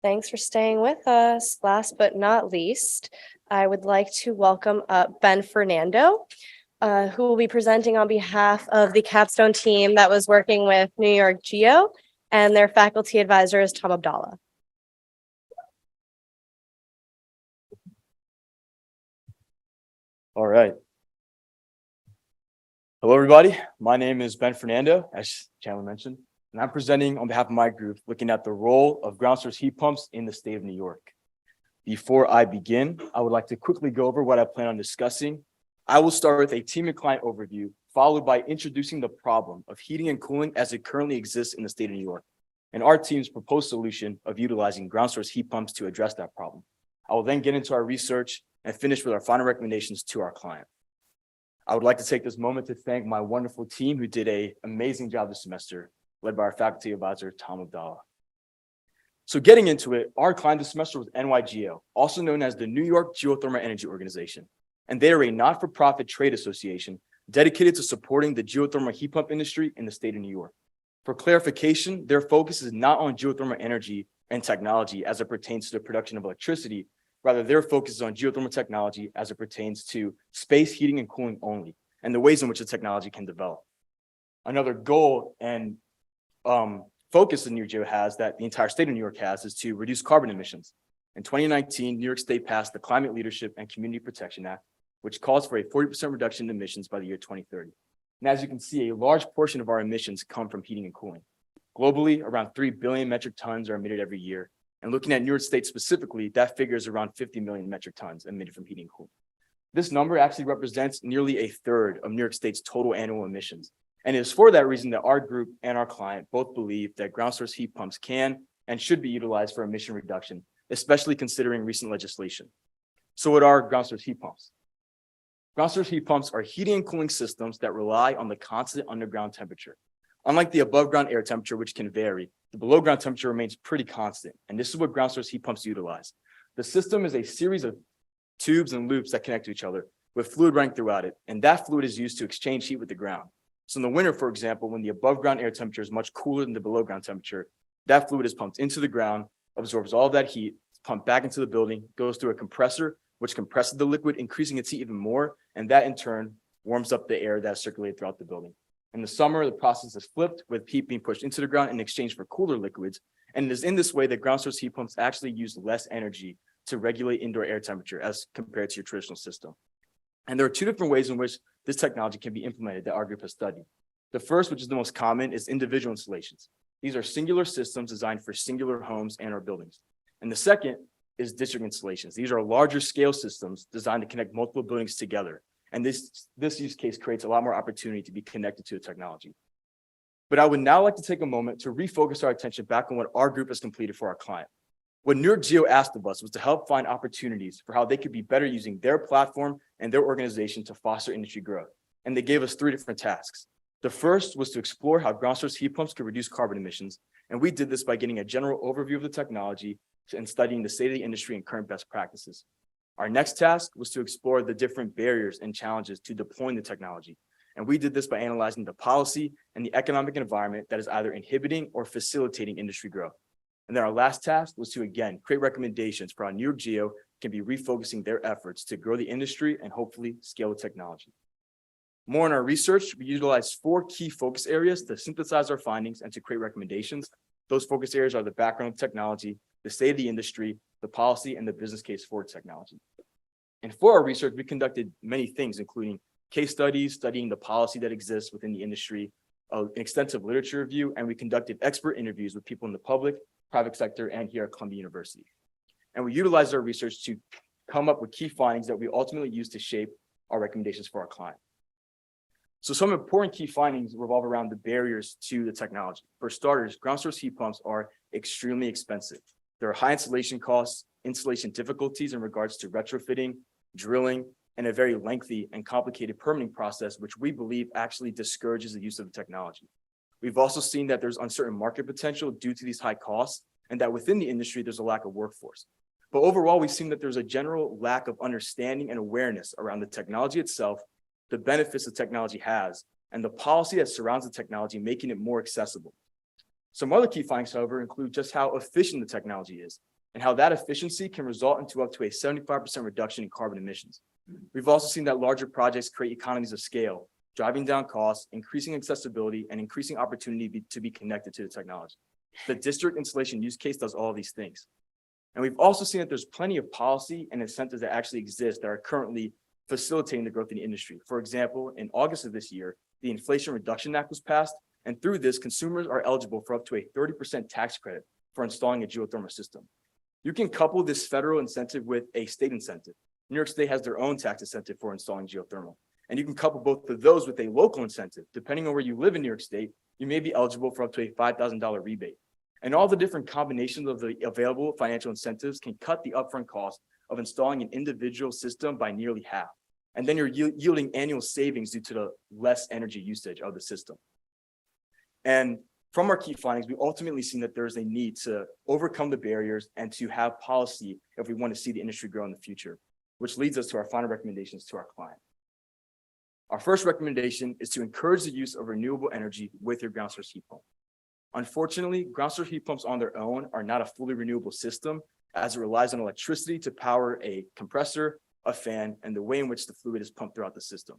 Thanks for staying with us. Last but not least, I would like to welcome up Ben Fernando, who will be presenting on behalf of the capstone team that was working with NY-GEO, and their faculty advisor is Tom Abdallah. All right. Hello, everybody. My name is Ben Fernando, as Chandler mentioned, and I'm presenting on behalf of my group looking at the role of ground source heat pumps in the state of New York. Before I begin, I would like to quickly go over what I plan on discussing. I will start with a team and client overview, followed by introducing the problem of heating and cooling as it currently exists in the state of New York, and our team's proposed solution of utilizing ground source heat pumps to address that problem. I will then get into our research and finish with our final recommendations to our client. I would like to take this moment to thank my wonderful team who did an amazing job this semester, led by our faculty advisor, Tom Abdallah. So getting into it, our client this semester was NY-GEO, also known as the New York Geothermal Energy Organization. And they are a not-for-profit trade association dedicated to supporting the geothermal heat pump industry in the state of New York. For clarification, their focus is not on geothermal energy and technology as it pertains to the production of electricity. Rather, their focus is on geothermal technology as it pertains to space heating and cooling only, and the ways in which the technology can develop. Another goal and focus that NY-GEO has, that the entire state of New York has, is to reduce carbon emissions. In 2019, New York State passed the Climate Leadership and Community Protection Act, which calls for a 40% reduction in emissions by the year 2030. And as you can see, a large portion of our emissions come from heating and cooling. Globally, around 3 billion metric tons are emitted every year. And looking at New York State specifically, that figure is around 50 million metric tons emitted from heating and cooling. This number actually represents nearly a third of New York State's total annual emissions. And it is for that reason that our group and our client both believe that ground source heat pumps can and should be utilized for emission reduction, especially considering recent legislation. So what are ground source heat pumps? Ground source heat pumps are heating and cooling systems that rely on the constant underground temperature. Unlike the above ground air temperature, which can vary, the below ground temperature remains pretty constant. And this is what ground source heat pumps utilize. The system is a series of tubes and loops that connect to each other with fluid running throughout it. And that fluid is used to exchange heat with the ground. So in the winter, for example, when the above ground air temperature is much cooler than the below ground temperature, that fluid is pumped into the ground, absorbs all of that heat, pumped back into the building, goes through a compressor, which compresses the liquid, increasing its heat even more. And that in turn warms up the air that is circulated throughout the building. In the summer, the process is flipped with heat being pushed into the ground in exchange for cooler liquids. And it is in this way that ground source heat pumps actually use less energy to regulate indoor air temperature as compared to your traditional system. And there are two different ways in which this technology can be implemented that our group has studied. The first, which is the most common, is individual installations. These are singular systems designed for singular homes and or buildings. And the second is district installations. These are larger scale systems designed to connect multiple buildings together. And this use case creates a lot more opportunity to be connected to the technology. But I would now like to take a moment to refocus our attention back on what our group has completed for our client. What NY-GEO asked of us was to help find opportunities for how they could be better using their platform and their organization to foster industry growth. And they gave us 3 different tasks. The first was to explore how ground source heat pumps could reduce carbon emissions. And we did this by getting a general overview of the technology and studying the state of the industry and current best practices. Our next task was to explore the different barriers and challenges to deploying the technology. And we did this by analyzing the policy and the economic environment that is either inhibiting or facilitating industry growth. And then our last task was to, again, create recommendations for how NY-GEO can be refocusing their efforts to grow the industry and hopefully scale the technology. More in our research, we utilized 4 key focus areas to synthesize our findings and to create recommendations. Those focus areas are the background of technology, the state of the industry, the policy, and the business case for technology. And for our research, we conducted many things, including case studies, studying the policy that exists within the industry, an extensive literature review, and we conducted expert interviews with people in the public, private sector, and here at Columbia University. And we utilized our research to come up with key findings that we ultimately used to shape our recommendations for our client. So some important key findings revolve around the barriers to the technology. For starters, ground source heat pumps are extremely expensive. There are high installation costs, installation difficulties in regards to retrofitting, drilling, and a very lengthy and complicated permitting process, which we believe actually discourages the use of the technology. We've also seen that there's uncertain market potential due to these high costs, and that within the industry, there's a lack of workforce. But overall, we've seen that there's a general lack of understanding and awareness around the technology itself, the benefits the technology has, and the policy that surrounds the technology, making it more accessible. Some other key findings, however, include just how efficient the technology is. and how that efficiency can result into up to a 75% reduction in carbon emissions. We've also seen that larger projects create economies of scale, driving down costs, increasing accessibility, and increasing opportunity to be connected to the technology. The district installation use case does all of these things. And we've also seen that there's plenty of policy and incentives that actually exist that are currently facilitating the growth in the industry. For example, in August of this year, the Inflation Reduction Act was passed, and through this, consumers are eligible for up to a 30% tax credit for installing a geothermal system. You can couple this federal incentive with a state incentive. New York State has their own tax incentive for installing geothermal. And you can couple both of those with a local incentive. Depending on where you live in New York State, you may be eligible for up to a $5,000 rebate. And all the different combinations of the available financial incentives can cut the upfront cost of installing an individual system by nearly half. And then you're yielding annual savings due to the less energy usage of the system. And from our key findings, we ultimately seen that there's a need to overcome the barriers and to have policy if we want to see the industry grow in the future, which leads us to our final recommendations to our client. Our first recommendation is to encourage the use of renewable energy with your ground source heat pump. Unfortunately, ground source heat pumps on their own are not a fully renewable system, as it relies on electricity to power a compressor, a fan, and the way in which the fluid is pumped throughout the system.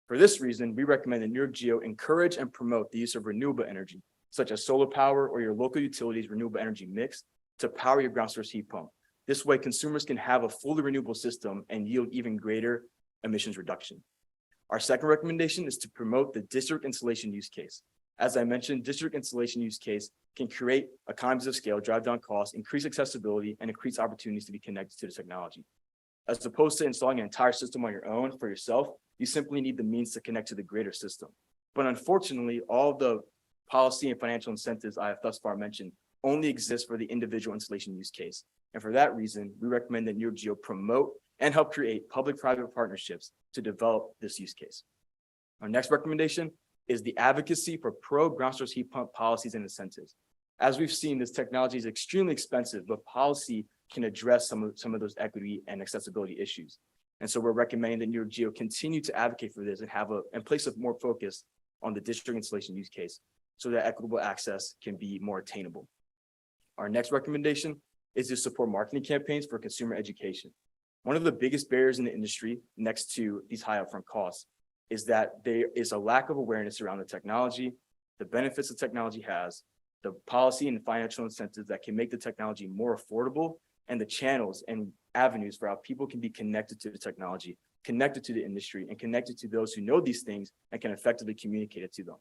For this reason, we recommend that NY-GEO encourage and promote the use of renewable energy, such as solar power or your local utilities renewable energy mix, to power your ground source heat pump. This way, consumers can have a fully renewable system and yield even greater emissions reduction. Our second recommendation is to promote the district installation use case. As I mentioned, district installation use case can create economies of scale, drive down costs, increase accessibility, and increase opportunities to be connected to the technology. As opposed to installing an entire system on your own for yourself, you simply need the means to connect to the greater system. But unfortunately, all the policy and financial incentives I have thus far mentioned only exist for the individual installation use case. And for that reason, we recommend that NY-GEO promote and help create public-private partnerships to develop this use case. Our next recommendation is the advocacy for pro-ground source heat pump policies and incentives. As we've seen, this technology is extremely expensive, but policy can address some of those equity and accessibility issues. And so we're recommending that NY-GEO continue to advocate for this and place more focus on the district installation use case so that equitable access can be more attainable. Our next recommendation is to support marketing campaigns for consumer education. One of the biggest barriers in the industry, next to these high upfront costs, is that there is a lack of awareness around the technology, the benefits the technology has, the policy and financial incentives that can make the technology more affordable, and the channels and avenues for how people can be connected to the technology, connected to the industry, and connected to those who know these things and can effectively communicate it to them.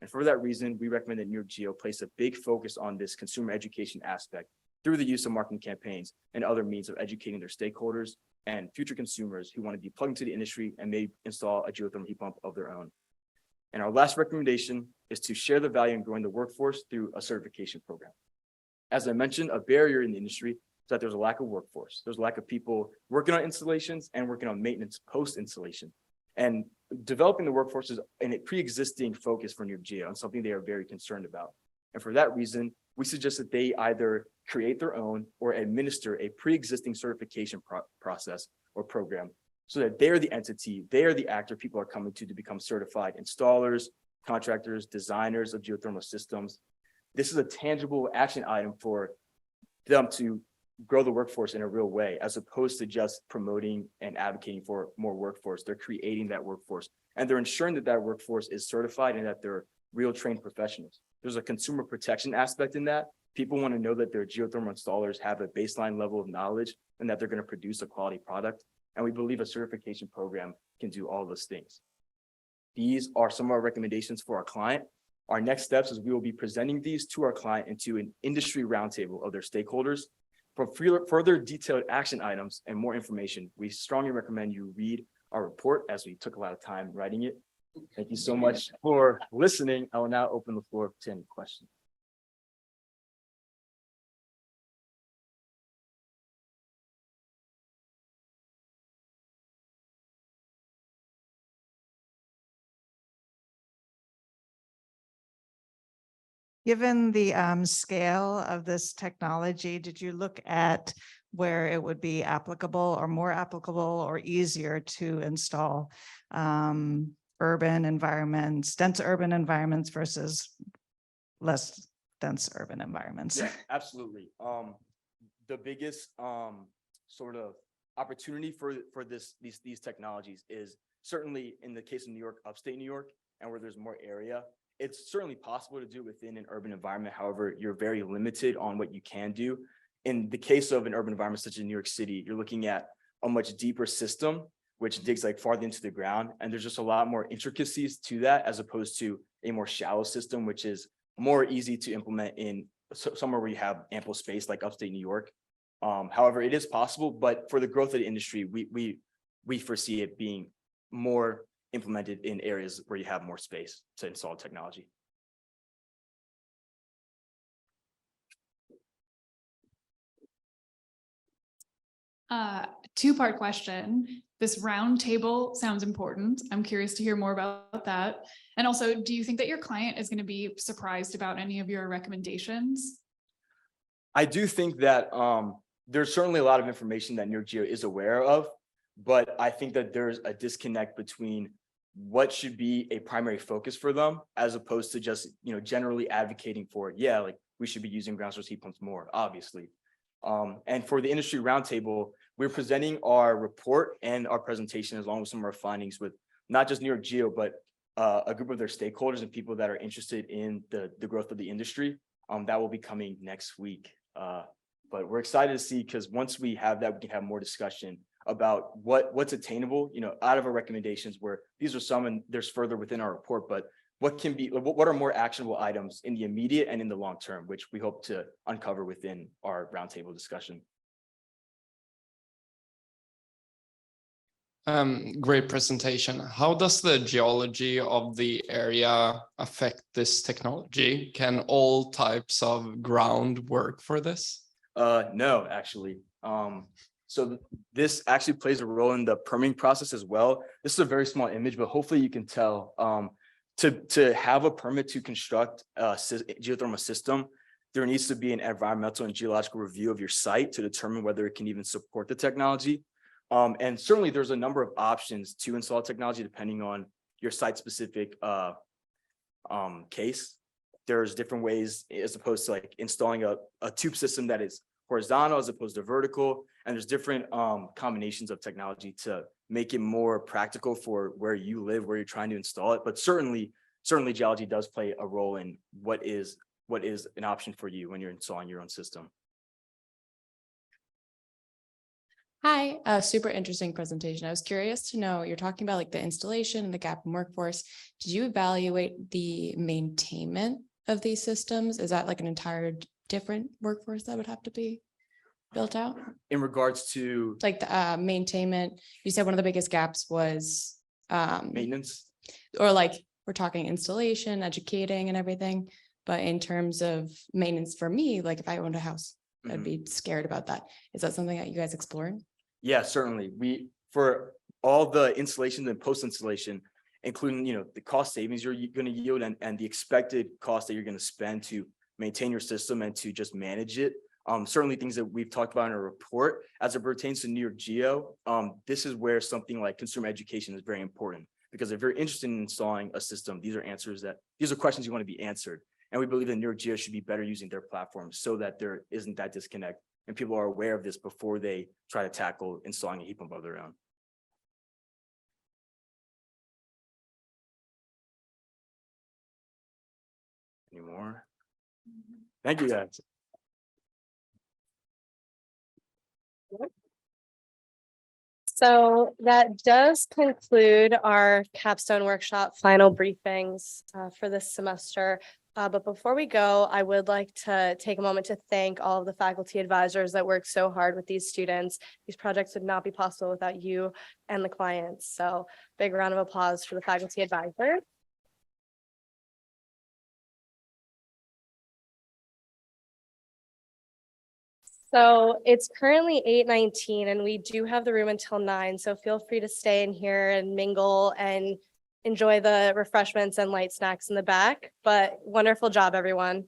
And for that reason, we recommend that NY-GEO place a big focus on this consumer education aspect through the use of marketing campaigns and other means of educating their stakeholders and future consumers who want to be plugged into the industry and may install a geothermal heat pump of their own. And our last recommendation is to share the value in growing the workforce through a certification program. As I mentioned, a barrier in the industry is that there's a lack of workforce. There's a lack of people working on installations and working on maintenance post-installation. And developing the workforce is a pre-existing focus for NY-GEO and something they are very concerned about. And for that reason, we suggest that they either create their own or administer a pre-existing certification process or program so that they're the entity, they are the actor people are coming to become certified installers, contractors, designers of geothermal systems. This is a tangible action item for them to grow the workforce in a real way, as opposed to just promoting and advocating for more workforce. They're creating that workforce and they're ensuring that that workforce is certified and that they're real trained professionals. There's a consumer protection aspect in that. People want to know that their geothermal installers have a baseline level of knowledge and that they're going to produce a quality product. And we believe a certification program can do all those things. These are some of our recommendations for our client. Our next steps is we will be presenting these to our client into an industry roundtable of their stakeholders. For further detailed action items and more information, we strongly recommend you read our report, as we took a lot of time writing it. Thank you so much for listening. I will now open the floor to any questions. Given the scale of this technology, did you look at where it would be applicable or more applicable or easier to install urban environments, dense urban environments versus less dense urban environments? Yeah, absolutely. the biggest sort of opportunity for these technologies is certainly in the case of New York, upstate New York, and where there's more area. It's certainly possible to do within an urban environment. However, you're very limited on what you can do. In the case of an urban environment such as New York City, you're looking at a much deeper system, which digs like farther into the ground. And there's just a lot more intricacies to that as opposed to a more shallow system, which is more easy to implement in somewhere where you have ample space like upstate New York. However, it is possible, but for the growth of the industry, we foresee it being more implemented in areas where you have more space to install technology. Two-part question. This round table sounds important. I'm curious to hear more about that. And also, do you think that your client is going to be surprised about any of your recommendations? I do think that there's certainly a lot of information that NY-GEO is aware of, but I think that there's a disconnect between what should be a primary focus for them as opposed to just, generally advocating for, yeah, like we should be using ground source heat pumps more, obviously. And for the industry roundtable, we're presenting our report and our presentation along with some of our findings with not just NY-GEO, but a group of their stakeholders and people that are interested in the growth of the industry. That will be coming next week. But we're excited to see, because once we have that, we can have more discussion about what's attainable, out of our recommendations, where these are some and there's further within our report, but what are more actionable items in the immediate and in the long term, which we hope to uncover within our roundtable discussion. Great presentation. How does the geology of the area affect this technology? Can all types of ground work for this? No, actually. So this actually plays a role in the permitting process as well. This is a very small image, but hopefully you can tell. To have a permit to construct a geothermal system, there needs to be an environmental and geological review of your site to determine whether it can even support the technology. And certainly there's a number of options to install technology depending on your site-specific case. There's different ways as opposed to like installing a tube system that is horizontal as opposed to vertical. And there's different combinations of technology to make it more practical for where you live, where you're trying to install it. But certainly geology does play a role in what is an option for you when you're installing your own system. Hi, super interesting presentation. I was curious to know, you're talking about like the installation and the gap in workforce. Did you evaluate the maintainment of these systems? Is that like an entire different workforce that would have to be built out? In regards to Like the maintenance, you said one of the biggest gaps was maintenance? or like we're talking installation, educating and everything. But in terms of maintenance for me, like if I owned a house, I'd be scared about that. Is that something that you guys exploring? Yeah, certainly. For all the installations and post-installation, including, the cost savings you're going to yield and the expected cost that you're going to spend to maintain your system and to just manage it. Certainly things that we've talked about in our report as it pertains to NY-GEO. This is where something like consumer education is very important, because if you're interested in installing a system, these are questions you want to be answered. And we believe that NY-GEO should be better using their platform so that there isn't that disconnect and people are aware of this before they try to tackle installing a heat pump of their own. Any more? Thank you, guys. So that does conclude our capstone workshop final briefings for this semester. But before we go, I would like to take a moment to thank all of the faculty advisors that worked so hard with these students. These projects would not be possible without you and the clients. So big round of applause for the faculty advisors. So it's currently 8:19 and we do have the room until 9. So feel free to stay in here and mingle and enjoy the refreshments and light snacks in the back. But wonderful job, everyone.